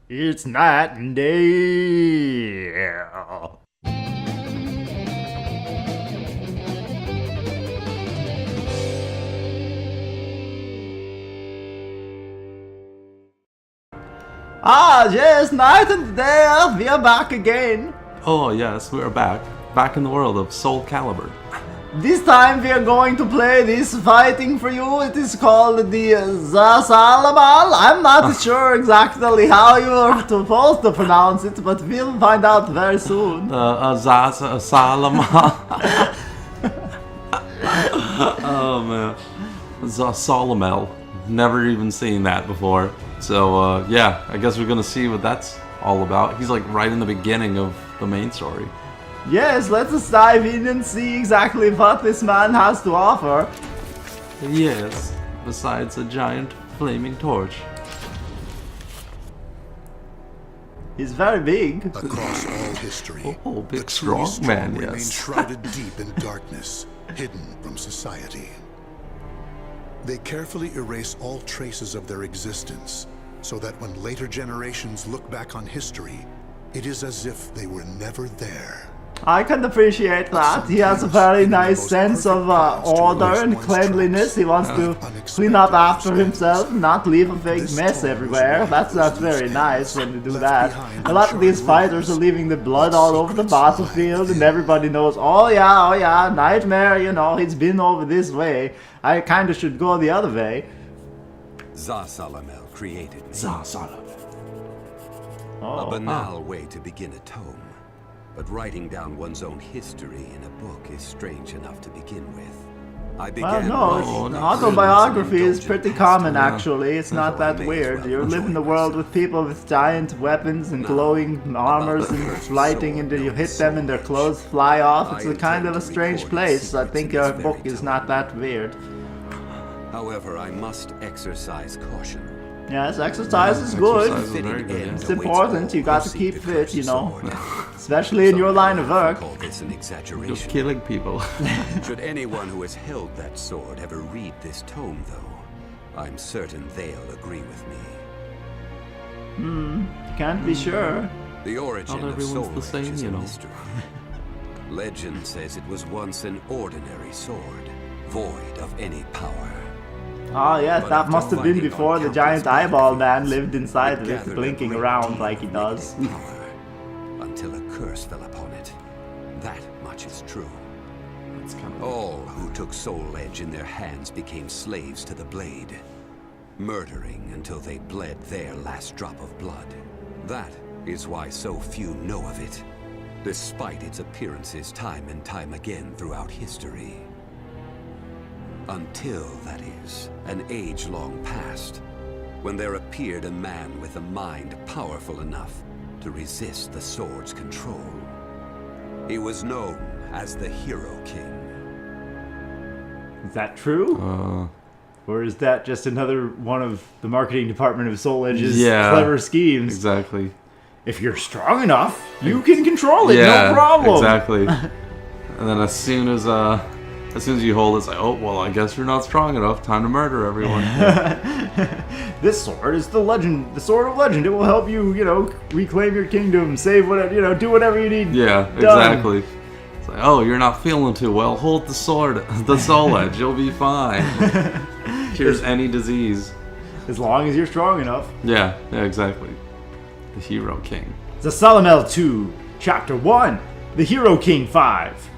It's night and day. Ah, yes, night and day, we are back again. Oh yes, we are back. Back in the world of Soul Calibur. This time we are going to play this fighting for you. It is called the Zasalamel. I'm not sure exactly how you are supposed to pronounce it, but we'll find out very soon. Zasalamel. Oh man. Zasalamel. Never even seen that before. So yeah, I guess we're gonna see what that's all about. He's like right in the beginning of the main story. Yes, let us dive in and see exactly what this man has to offer. Yes, besides a giant flaming torch. He's very big. Across all history, Oh, big the strong true man, storm yes. remains shrouded deep in darkness, hidden from society. They carefully erase all traces of their existence, so that when later generations look back on history, it is as if they were never there. I can appreciate that. He has a very nice sense of order and cleanliness. He wants to clean up after himself, not leave a big mess everywhere. That's very nice when you do that. A lot of these fighters are leaving the blood all over the battlefield, and everybody knows, oh yeah, Nightmare, you know, he's been over this way. I kinda should go the other way. Zasalamel created me. Zasalamel. A banal way to begin a tome. But writing down one's own history in a book is strange enough to begin with. I began Well, no, autobiography is pretty common actually. It's not that weird. You live in the world with people with giant weapons and glowing armors and lighting, and you hit them and their clothes fly off. It's a kind of a strange place. I think your book is not that weird. However, I must exercise caution. Yes, exercise is good. Exercise is very good, yeah. It's important. You got to keep fit, you know. Especially in your line of work. Call this an You're exaggeration. killing people. Should anyone who has held that sword ever read this tome, though, I'm certain they'll agree with me. Can't be sure. The origin Not of Soul everyone's the Edge same, is a you know. mystery. Legend says it was once an ordinary sword, void of any power. Oh yes, But that after must have been fighting before on the giant countless eyeball man battlefields, lived inside of it, gathered a blinking great around deal like he of does. negative power, until a curse fell upon it. That much is true. It's kind of All who took Soul Edge in their hands became slaves to the blade, murdering until they bled their last drop of blood. That is why so few know of it, despite its appearances time and time again throughout history. Until, that is, an age-long past, when there appeared a man with a mind powerful enough to resist the sword's control. He was known as the Hero King. Is that true? Or is that just another one of the marketing department of Soul Edge's clever schemes? Exactly. If you're strong enough, you can control it, Yeah, no problem. exactly. And then as soon as you hold it, it's like, oh well, I guess you're not strong enough. Time to murder everyone. This sword is the sword of legend. It will help you, you know, reclaim your kingdom, save whatever, you know, do whatever you need. Yeah, exactly. It's like, oh, you're not feeling too well. Hold the sword, the Soul Edge. You'll be fine. Cures any disease. As long as you're strong enough. Yeah, exactly. The Hero King. Zasalamel 2, Chapter 1, The Hero King 5.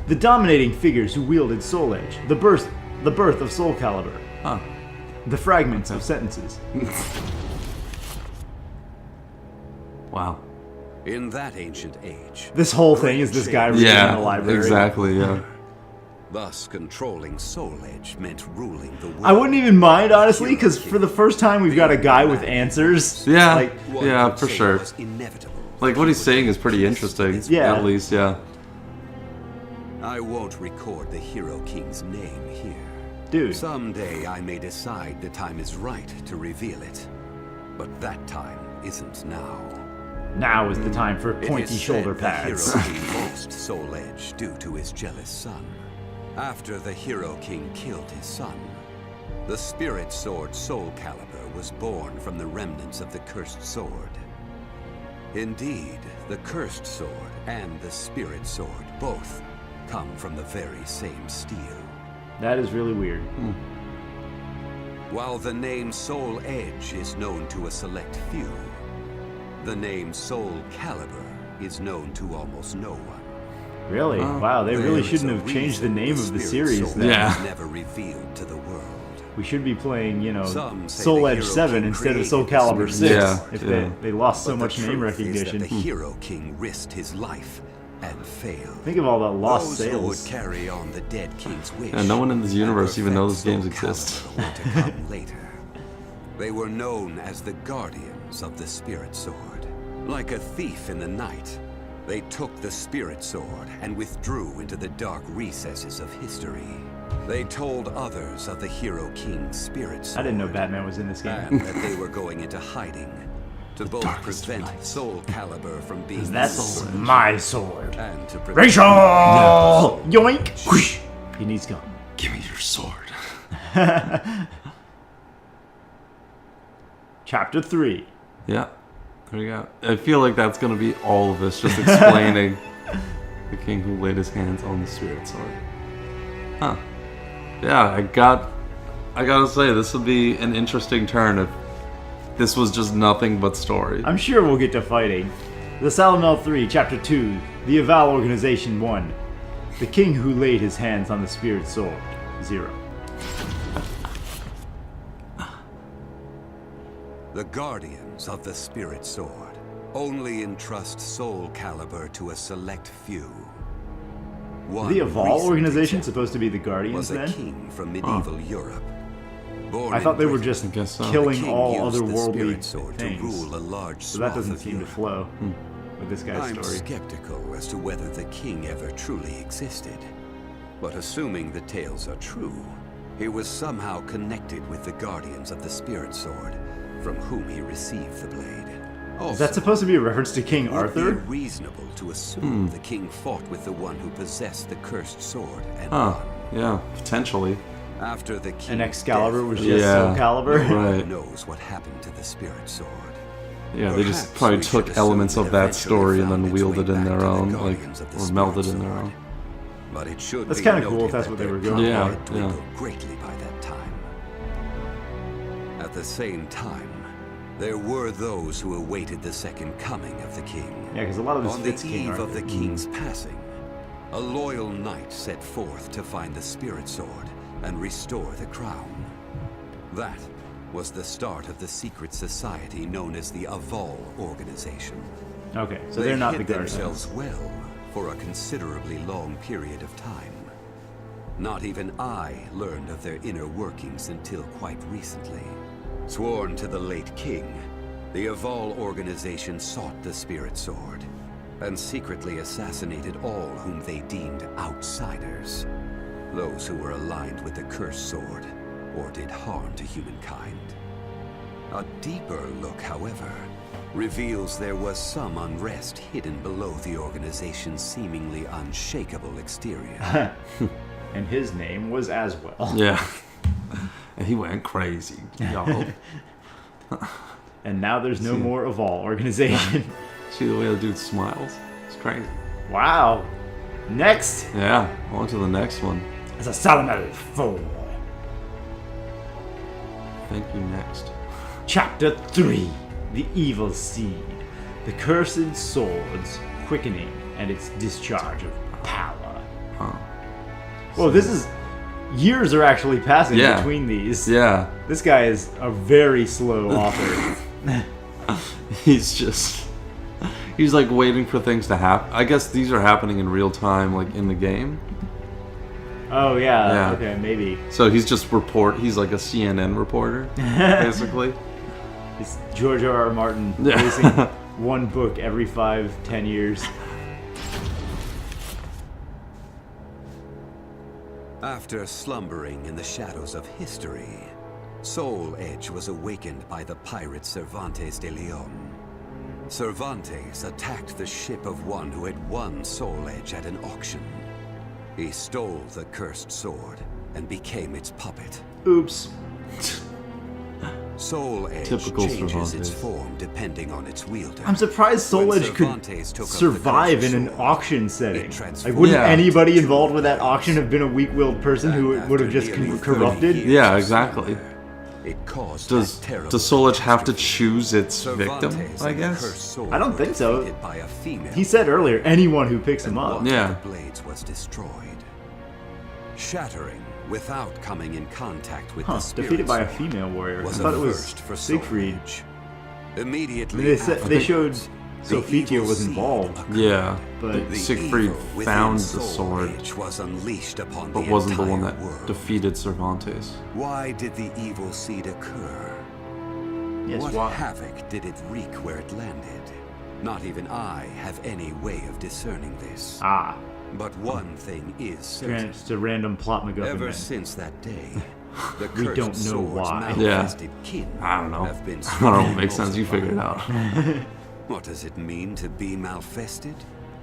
The dominating figures who wielded Soul Edge, the birth of Soul Calibur, Huh. the fragments of sentences. Wow. In that ancient age, This whole thing is this guy reading in the library. exactly. Yeah. thus controlling Soul Edge meant ruling the world. I wouldn't even mind, honestly, because for the first time we've got a guy with answers. Yeah. Like, One Yeah, could for say sure. it was inevitable Like that what he he's would saying is make pretty peace interesting. with his Yeah. At least, yeah. I won't record the Hero King's name here. dude. Someday I may decide the time is right to reveal it. But that time isn't now. Now is the time for It is pointy said shoulder the pads. Hero King lost Soul Edge due to his jealous son. After the Hero King killed his son, The spirit sword Soul Calibur was born from the remnants of the cursed sword. Indeed, the cursed sword and the spirit sword both come from the very same steel. That is really weird. While the name Soul Edge is known to a select few, the name Soul Calibur is known to almost no one. Really? Wow, they really shouldn't have changed the name of the series then. Yeah. Was never revealed to the world. We should be playing, you know, Some say Soul the Edge Hero 7 King instead of Soul created Calibur this 6 Yeah, if yeah. they lost so But much the name truth is recognition. that the Hero King risked his life and failed. Think of all that lost Those who would sales. carry on the dead king's wish. Yeah, no one in this universe even knows and games perfect exist. Soul Calibur were to come later. They were known as the Guardians of the Spirit Sword. Like a thief in the night, they took the Spirit Sword and withdrew into the dark recesses of history. They told others of the Hero King's Spirit Sword. I didn't know Batman was in this game. And that they were going into hiding to both prevent Soul Calibur from being That's destroyed my sword. and to prevent Rachel! Yoink! Whoosh! He needs gun. Give me your sword. Chapter 3. Yeah, there you go. I feel like that's gonna be all of this, just explaining the king who laid his hands on the spirit sword. Huh. Yeah, I gotta say, this would be an interesting turn if this was just nothing but story. I'm sure we'll get to fighting. Zasalamel 3, Chapter 2. The Avow Organization 1. The king who laid his hands on the spirit sword. 0. The Guardians of the Spirit Sword only entrust Soul Calibur to a select few. One The Avow recent Organization example supposed to be the Guardians was a then? king from medieval Europe. Born I thought in they were Britain, just guess so. the killing king all used the otherworldly Spirit Sword to things. rule a large So that swath doesn't of seem to Europe. flow with this guy's I'm story. skeptical as to whether the king ever truly existed. But assuming the tales are true, he was somehow connected with the Guardians of the Spirit Sword, from whom he received the blade. Is that supposed to be a reference to King It would Arthur? be reasonable to assume the king fought with the one who possessed the cursed sword and Huh. won. Yeah, potentially. After the king's And Excalibur death, was Yeah. just Soul Calibur? no one Right. knows what happened to the spirit sword. Yeah, they just Perhaps probably we took should elements assume of it that eventually story and found then its wielded way in back their to the own, like, Guardians of the or Spirit melded in their Sword. own. But it should That's be kinda cool noted if that's that what they their were going power for. had Yeah, dwindled yeah. greatly by that time. At the same time, there were those who awaited the second coming of the king. Yeah, because a lot of this On the fits King eve Arthur. of the king's passing, a loyal knight set forth to find the spirit sword and restore the crown. That was the start of the secret society known as the Avow organization. Okay, so They they're not the hid Guardians. themselves well for a considerably long period of time. Not even I learned of their inner workings until quite recently. Sworn to the late king, the Avow organization sought the spirit sword and secretly assassinated all whom they deemed outsiders. Those who were aligned with the cursed sword or did harm to humankind. A deeper look, however, reveals there was some unrest hidden below the organization's seemingly unshakable exterior. And his name was Aswell. Yeah. And he went crazy, y'all. And now there's no more Avow organization. See the way the dude smiles? It's crazy. Wow. Next, Yeah, on to the next one. Zasalamel 4. Thank you, next. Chapter 3. The Evil Seed. The Cursed Sword's Quickening and its Discharge of Power. Huh. Well, this is... Years are actually passing Yeah. between these. Yeah, This guy is a very slow author. he's like waiting for things to happen. I guess these are happening in real time, like in the game. Oh, yeah. Yeah. Okay, maybe. So he's just he's like a CNN reporter, basically. It's George R.R. Martin Yeah. releasing one book every 5-10 years. After slumbering in the shadows of history, Soul Edge was awakened by the pirate Cervantes de Leon. Cervantes attacked the ship of one who had won Soul Edge at an auction. He stole the cursed sword and became its puppet. Oops. Soul Edge Typical changes its Cervantes. form depending on its wielder. I'm surprised Soul When Edge could Cervantes took up the survive in cursed an sword, auction setting. it transformed Like, wouldn't Yeah. anybody involved with that auction have been a weak-willed person who And would have after just nearly 30 corrupted? years Yeah, of exactly. slumber, it caused Does that terrible does Soul Edge have to catastrophe. choose its victim? Cervantes I and the guess. cursed sword I don't were think so. defeated by a female He said earlier, anyone who picks him and up. one Yeah. of the blades was destroyed, shattering without coming in contact with the spirit Defeated by a sword female warrior. I was thought a it was first for Soul Siegfried. Edge. Immediately They, said, after they showed the Sophia evil was seed involved, occurred. Yeah, but The Siegfried evil within found the Soul sword, Edge was unleashed upon but the wasn't the one entire that world. defeated Cervantes. Why did the evil seed occur? yes, What why? havoc did it wreak where it landed? Not even I have any way of discerning this. Ah, But one thing is certain. just a random plot MacGuffin. Ever man. since that day, the We cursed don't know sword's why. manifested kin I don't know. have been I don't know. It slowly makes sense. You figure it out. multiplying. What does it mean to be malfested?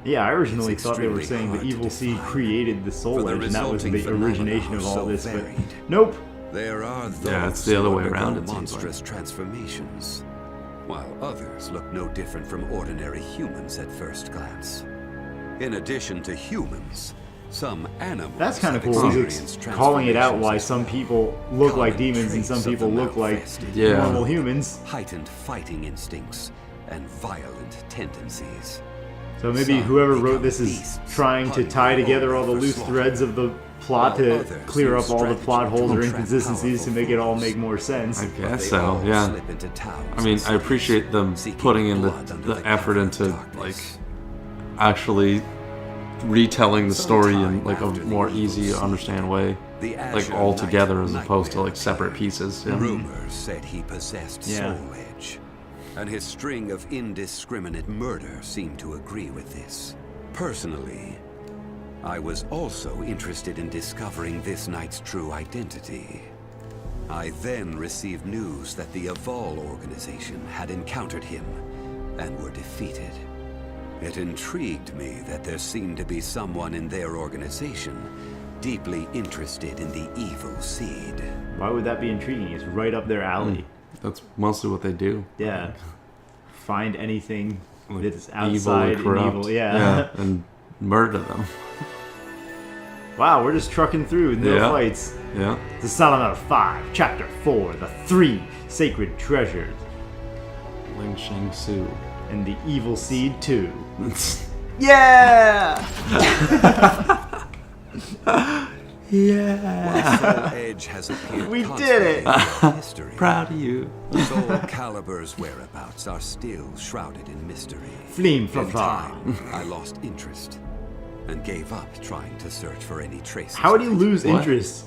Yeah, I originally It's thought they were extremely saying the hard to evil seed define. created the For Soul the Edge, and that was resulting the phenomena origination of are all so this. But varied. nope. There are those Yeah, it's the other who way around, undergo it seems like. monstrous transformations, while others look no different from ordinary humans at first glance. In addition to humans, some animals That's kind of have cool. He's experienced calling it out transformations why as some well. people look like Common demons and some traits of people the look like malfested. Yeah. normal humans. Heightened fighting instincts and violent tendencies. So maybe Some whoever wrote become this is beasts, trying to hunting tie together all the for loose slaughter, threads of the plot while to others clear use up all the strategy plot to holes or attract inconsistencies to make it all powerful make more sense. I But guess they so. all Yeah. slip into towns I mean, and I cities, appreciate them seeking putting in blood under the effort cover of into darkness. like actually retelling the story in Sometime like a after the more evil easy to seed, understand way, the like Azure all Knight together as opposed to Nightmare like separate appeared. pieces. Yeah. Rumors said he possessed Yeah. Soul Edge, and his string of indiscriminate murder seemed to agree with this. Personally, I was also interested in discovering this knight's true identity. I then received news that the Avow organization had encountered him and were defeated. It intrigued me that there seemed to be someone in their organization deeply interested in the evil seed. Why would that be intriguing? It's right up their alley. That's mostly what they do. Yeah. Find anything Like, that's evil and outside and corrupt. evil. Yeah. and murder them. Wow, we're just trucking through with no Yeah. fights. Yeah. Zasalamel 5, Chapter 4, The 3 Sacred Treasures, Ling Shang Su. and the Evil Seed 2. Yeah! While Soul Edge has appeared We constantly did it! throughout history, Proud of you. Soul Calibur's whereabouts are still shrouded in mystery. Fleem In from time, I lost interest and gave up trying to search for any traces. How would you of it. lose What? interest?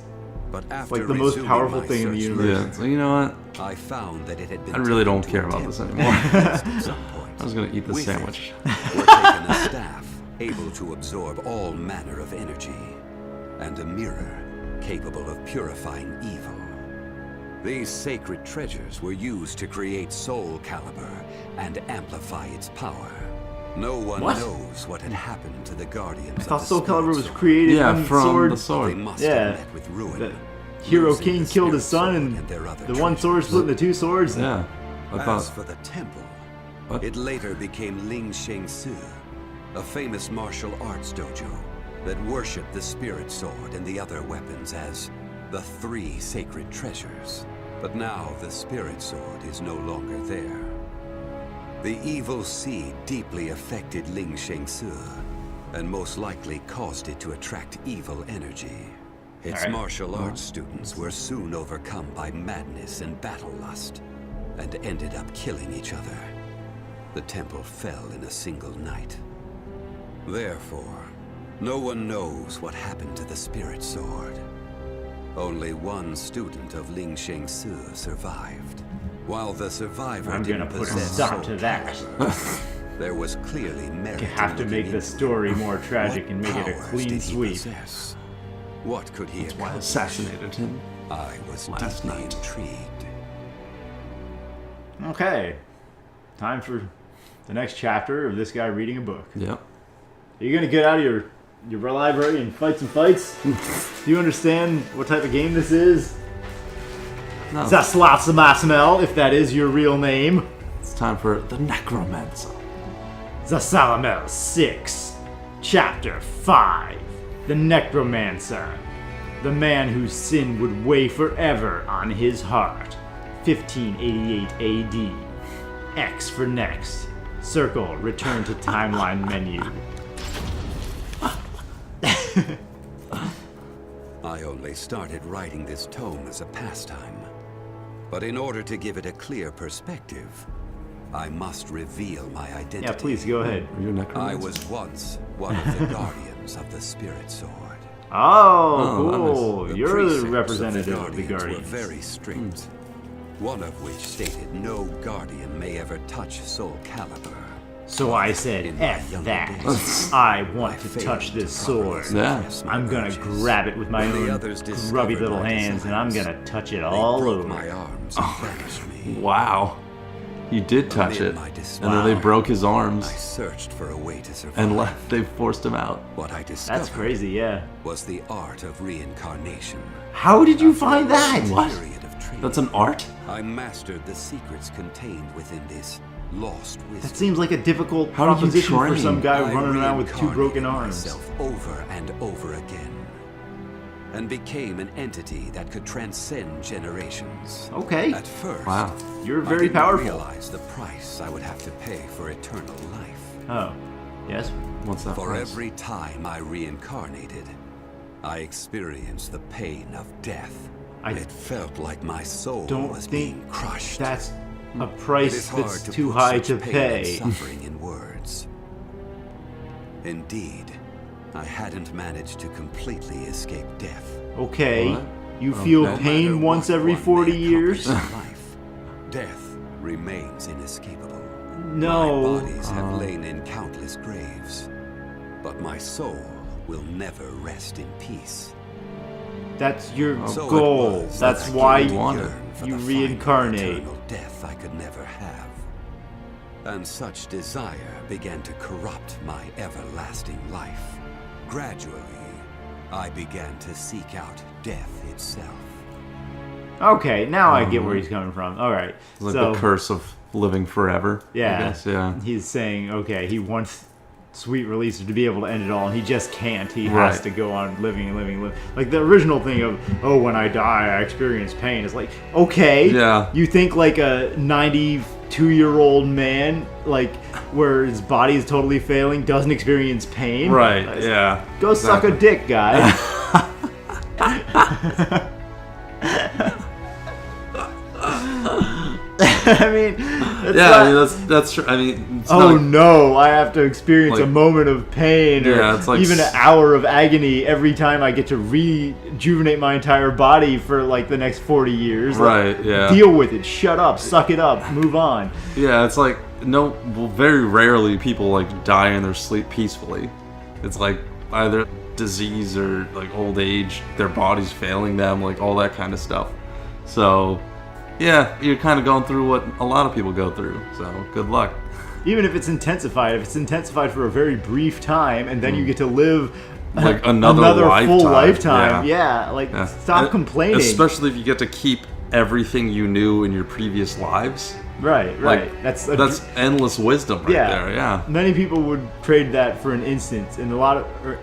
But after like the most resuming powerful my thing in the search universe. Yeah. So you know what? I found that it had been I really taken don't to care a about this temple anymore. at some point. I was gonna eat this With it sandwich. were taken a staff able to absorb all manner of energy, and a mirror capable of purifying evil. These sacred treasures were used to create Soul Calibur and amplify its power. No one What? knows what had happened to the guardians. I thought of Soul the Calibur Spirit was Sword. created Yeah, when from sword, the They sword. must Yeah. have met with ruin. the Hero losing King the killed his Spirit son, Sword and their other the one treasures. sword split into two swords. Yeah. I As thought. for the temple, What? it later became Ling Shang Su, a famous martial arts dojo that worshipped the spirit sword and the other weapons as the 3 sacred treasures. But now the spirit sword is no longer there. The evil seed deeply affected Ling Shang Su, and most likely caused it to attract evil energy. Its Alright. martial arts students were soon overcome by madness and battle lust, and ended up killing each other. The temple fell in a single night. Therefore, no one knows what happened to the spirit sword. Only one student of Ling Shang Su survived. While the survivor I'm gonna didn't put a possess stop Soul to that. Calibur, there was clearly merit You have in to looking make the into story it. more tragic What and make it a powers clean did he sweep. possess? What could he Why I accomplish? assassinated him. I was last deeply night. intrigued. Okay. Time for the next chapter of this guy reading a book. Yep. Are you gonna get out of your library and fight some fights? Do you understand what type of game this is? No. Zasalamel, if that is your real name. It's time for the Necromancer. Zasalamel VI, Chapter 5. The Necromancer. The man whose sin would weigh forever on his heart. 1588 AD. X for next. Circle, return to timeline menu. I only started writing this tome as a pastime. But in order to give it a clear perspective, I must reveal my identity. Yeah, please, go ahead. Are you a Necromancer? I was once one of the guardians of the Spirit Sword. Oh, cool. The You're precepts the representative of the Guardians Guardians. were very strict. One of which stated no Guardian may ever touch Soul Calibur. So I said, In my F younger that. days, I want I to failed touch to this sword. properly Yeah. suppress my I'm gonna urges. grab it with my When the own others discovered grubby little my hands and I'm designs, gonna touch it They all broke over. my arms and banished me. Wow. You did touch Amid it. my And despair, then they broke his I arms searched for a way to survive. and left. They forced him out. What I discovered That's crazy, yeah. was the art of reincarnation. How did you find that? What? Period of training. That's an art? I mastered the secrets contained within this lost wisdom. That seems like a difficult How did you proposition for train? some guy I running around with two broken reincarnated arms. myself over and over again, and became an entity that could transcend generations. Okay, At first, Wow. you're I very didn't powerful. realize the price I would have to pay for eternal life. Oh, yes? What's that For price? every time I reincarnated, I experienced the pain of death. I It felt like my soul don't was think being crushed. That's a It price is hard that's to too put high such to pain pay. and suffering in words. Indeed, I hadn't managed to completely escape death. Okay, What? you feel Okay. No matter pain once what every one 40 may years? accomplish in life, death remains inescapable. No. My bodies have lain in countless graves, but my soul will never rest in peace. That's your So it goal. was That's that I why began to wanted. yearn for you the final reincarnate. eternal death I could never have. And such desire began to corrupt my everlasting life. Gradually, I began to seek out death itself. Okay, now I get where he's coming from. All right, It's like so the curse of living forever. yeah, I guess, yeah. he's saying okay, he wants Sweet Releaser to be able to end it all, and he just can't. He has Right. to go on living. Like the original thing of, oh, when I die, I experience pain. Is like, okay, Yeah. You think like a 92-year-old man, like where his body is totally failing, doesn't experience pain? Right, Like, yeah. Go suck a dick, guy. I mean, it's Yeah, not- I mean, that's true. I mean, it's oh not, no, I have to experience a like- moment of pain or Yeah, it's like even an hour of agony every time I get to rejuvenate my entire body for like the next 40 years. Like, Right, yeah. Deal with it. Shut up. Suck it up. Move on. Yeah, it's like, no, well, very rarely people like die in their sleep peacefully. It's like either disease or like old age, their body's failing them, like all that kind of stuff. So, yeah, you're kind of going through what a lot of people go through. So, good luck. Even if it's intensified for a very brief time and then you get to live Like another full lifetime. lifetime. Yeah, like Yeah. stop And complaining. Especially if you get to keep everything you knew in your previous lives. Right. Like, That's endless wisdom right there. Yeah. Many people would trade that for an instant, and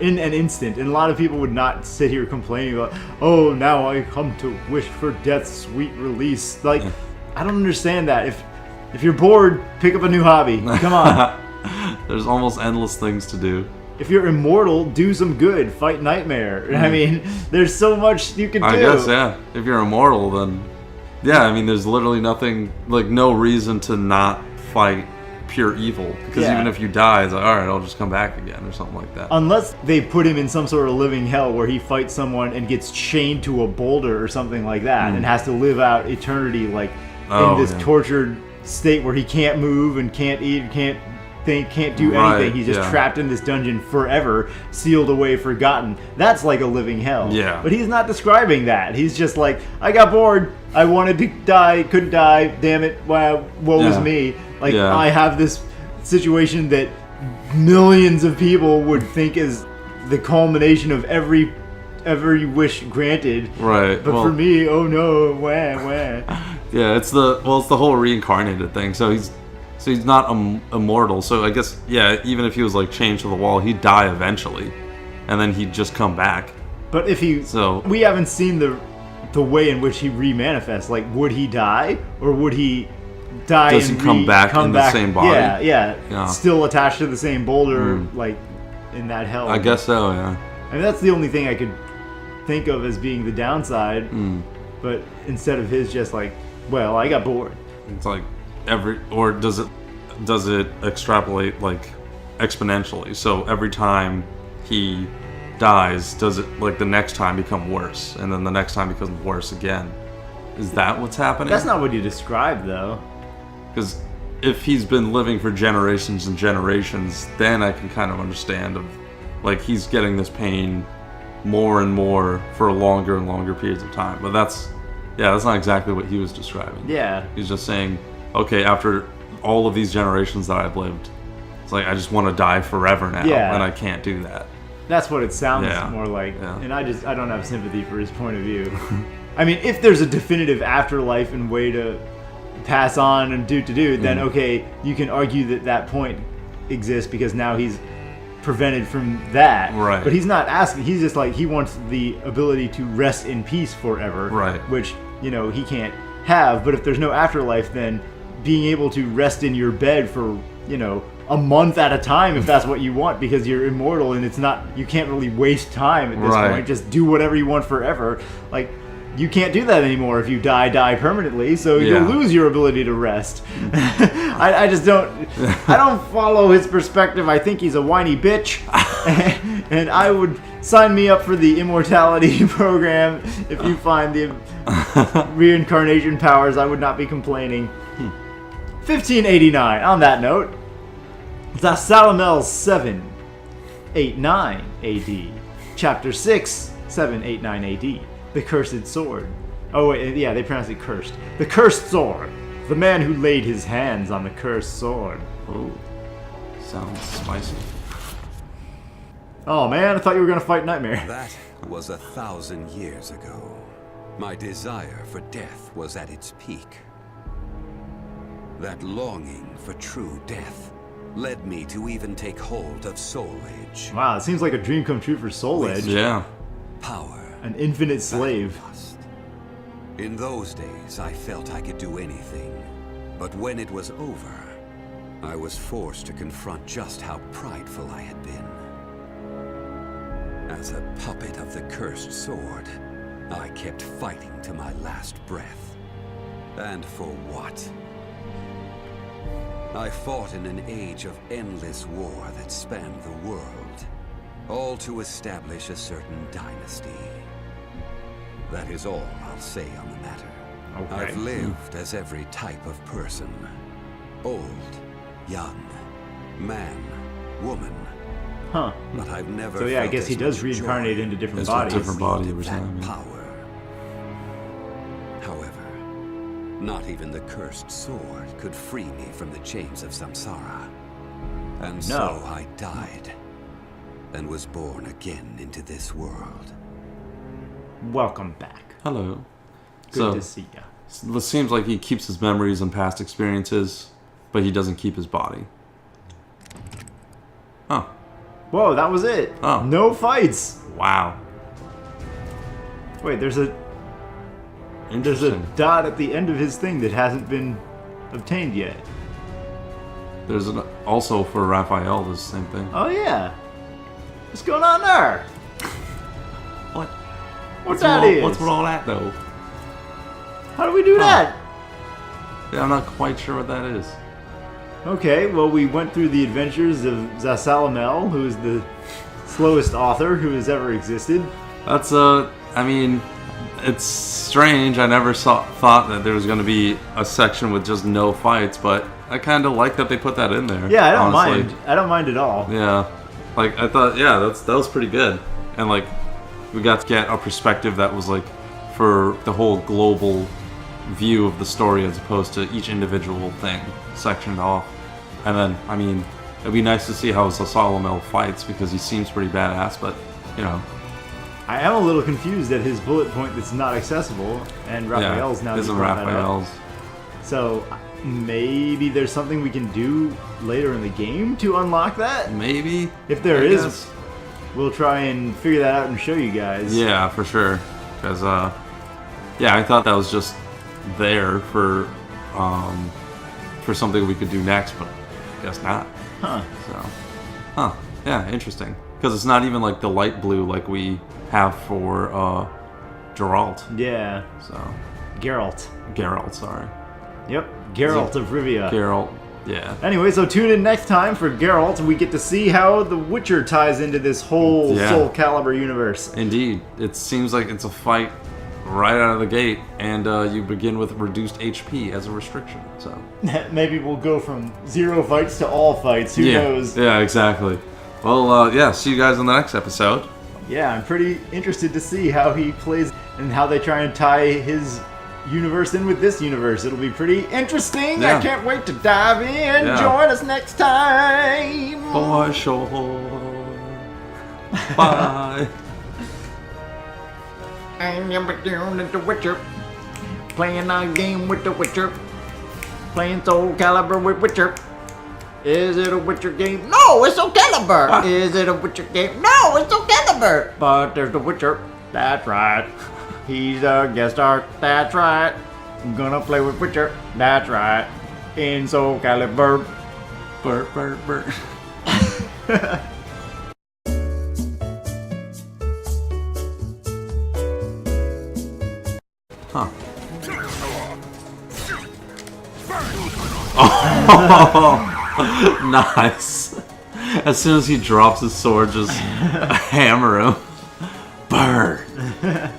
in an instant, and a lot of people would not sit here complaining about, oh, now I come to wish for death's sweet release. Like, I don't understand that. If you're bored, pick up a new hobby. Come on. There's almost endless things to do. If you're immortal, do some good. Fight Nightmare. I mean, there's so much you can do. I guess, yeah. If you're immortal, then yeah. I mean, there's literally nothing, like no reason to not fight pure evil. Because Yeah. even if you die, it's like, all right, I'll just come back again or something like that. Unless they put him in some sort of living hell where he fights someone and gets chained to a boulder or something like that and has to live out eternity like in this tortured state where he can't move and can't eat and can't think, can't do Right, anything. He's just yeah. trapped in this dungeon forever, sealed away, forgotten. That's like a living hell. Yeah. But he's not describing that. He's just like, I got bored. I wanted to die, couldn't die. Damn it. Wow, woe is Yeah. me. Like, Yeah. I have this situation that millions of people would think is the culmination of every every wish granted. Right. But for me, oh no, wah. Yeah, it's the whole reincarnated thing. So he's not immortal. So I guess even if he was like chained to the wall, he'd die eventually, and then he'd just come back. But if we haven't seen the way in which he remanifests. Like, would he die, or would he die? Does he come back in the same body? Yeah. Still attached to the same boulder, like in that hell. I guess so. Yeah. I mean, that's the only thing I could think of as being the downside. But instead of his just like, well, I got bored. It's like or does it extrapolate like exponentially? So every time he dies, does it like the next time become worse, and then the next time becomes worse again? Is that what's happening? That's not what you described, though. Because if he's been living for generations and generations, then I can kind of understand of like he's getting this pain more and more for longer and longer periods of time. But that's not exactly what he was describing. Yeah. He's just saying, okay, after all of these generations that I've lived, it's like I just want to die forever now, and I can't do that. That's what it sounds more like. Yeah. And I don't have sympathy for his point of view. I mean, if there's a definitive afterlife and way to pass on and do, then okay, you can argue that point exists because now he's prevented from that. Right. But he's not asking. He's just like, he wants the ability to rest in peace forever. Right. Which, he can't have. But if there's no afterlife, then being able to rest in your bed for, a month at a time, if that's what you want, because you're immortal and you can't really waste time at this point. Just do whatever you want forever. Like, you can't do that anymore if you die permanently, so you'll lose your ability to rest. I just don't follow his perspective. I think he's a whiny bitch, and I would sign me up for the immortality program if you find the reincarnation powers. I would not be complaining. 1589. On that note, Zasalamel 789 AD, Chapter 6, 789 AD. The Cursed Sword. Oh, wait, yeah, they pronounce it cursed. The Cursed Sword. The man who laid his hands on the cursed sword. Oh, sounds spicy. Oh, man, I thought you were going to fight Nightmare. That was 1,000 years ago. My desire for death was at its peak. That longing for true death led me to even take hold of Soul Edge. Wow, it seems like a dream come true for Soul Edge. Yeah. Power. An infinite slave. In those days, I felt I could do anything. But when it was over, I was forced to confront just how prideful I had been. As a puppet of the cursed sword, I kept fighting to my last breath. And for what? I fought in an age of endless war that spanned the world, all to establish a certain dynasty. That is all I'll say on the matter. Okay. I've lived as every type of person. Old, young, man, woman. Huh. But I've never So yeah, I guess he does reincarnate into different bodies. A different body every time. Power. However, not even the cursed sword could free me from the chains of samsara. And so I died, and was born again into this world. Welcome back. Hello. Good to see ya. It seems like he keeps his memories and past experiences, but he doesn't keep his body. Oh. Whoa, that was it. Oh. No fights. Wow. Wait, there's a dot at the end of his thing that hasn't been obtained yet. There's also for Raphael, the same thing. Oh yeah. What's going on there? What? What's that? What's with all that though? How do we do that? Yeah, I'm not quite sure what that is. Okay, well, we went through the adventures of Zasalamel, who is the slowest author who has ever existed. That's I mean, it's strange. I never thought that there was going to be a section with just no fights, but I kind of like that they put that in there. Yeah, I don't honestly. mind. I don't mind at all. Yeah, like I thought. Yeah, that was pretty good, and like we got to get a perspective that was like for the whole global view of the story as opposed to each individual thing sectioned off. And then, I mean, it'd be nice to see how Zasalamel fights because he seems pretty badass, but, I am a little confused at his bullet point that's not accessible, and Raphael's now isn't just brought that up. Raphael's. So maybe there's something we can do later in the game to unlock that? Maybe. If there I is, guess. we'll try and figure that out and show you guys. Yeah, for sure. Because, yeah, I thought that was just there for something we could do next, but I guess not. Huh. So, yeah, interesting. Because it's not even like the light blue like we have for Geralt. Yeah. So, Geralt, sorry. Yep, Geralt of Rivia. Geralt, yeah. Anyway, so tune in next time for Geralt. We get to see how The Witcher ties into this whole Soul Calibur universe. Indeed. It seems like it's a fight right out of the gate, and you begin with reduced HP as a restriction. So maybe we'll go from 0 fights to all fights. Who knows? Yeah, exactly. Well, yeah, see you guys in the next episode. Yeah, I'm pretty interested to see how he plays and how they try and tie his universe in with this universe. It'll be pretty interesting. Yeah. I can't wait to dive in. Yeah. Join us next time. For sure. Bye. I'm the Witcher. Playing a game with the Witcher. Playing Soul Calibur with Witcher. Is it a Witcher game? No, it's Soul Calibur. Is it a Witcher game? No, it's Soul Calibur. But there's the Witcher. That's right. He's a guest star. That's right. I'm gonna play with Witcher. That's right. In Soul Calibur. Burp, burp, burp. Huh. Oh, nice. As soon as he drops his sword, just hammer him. Burn.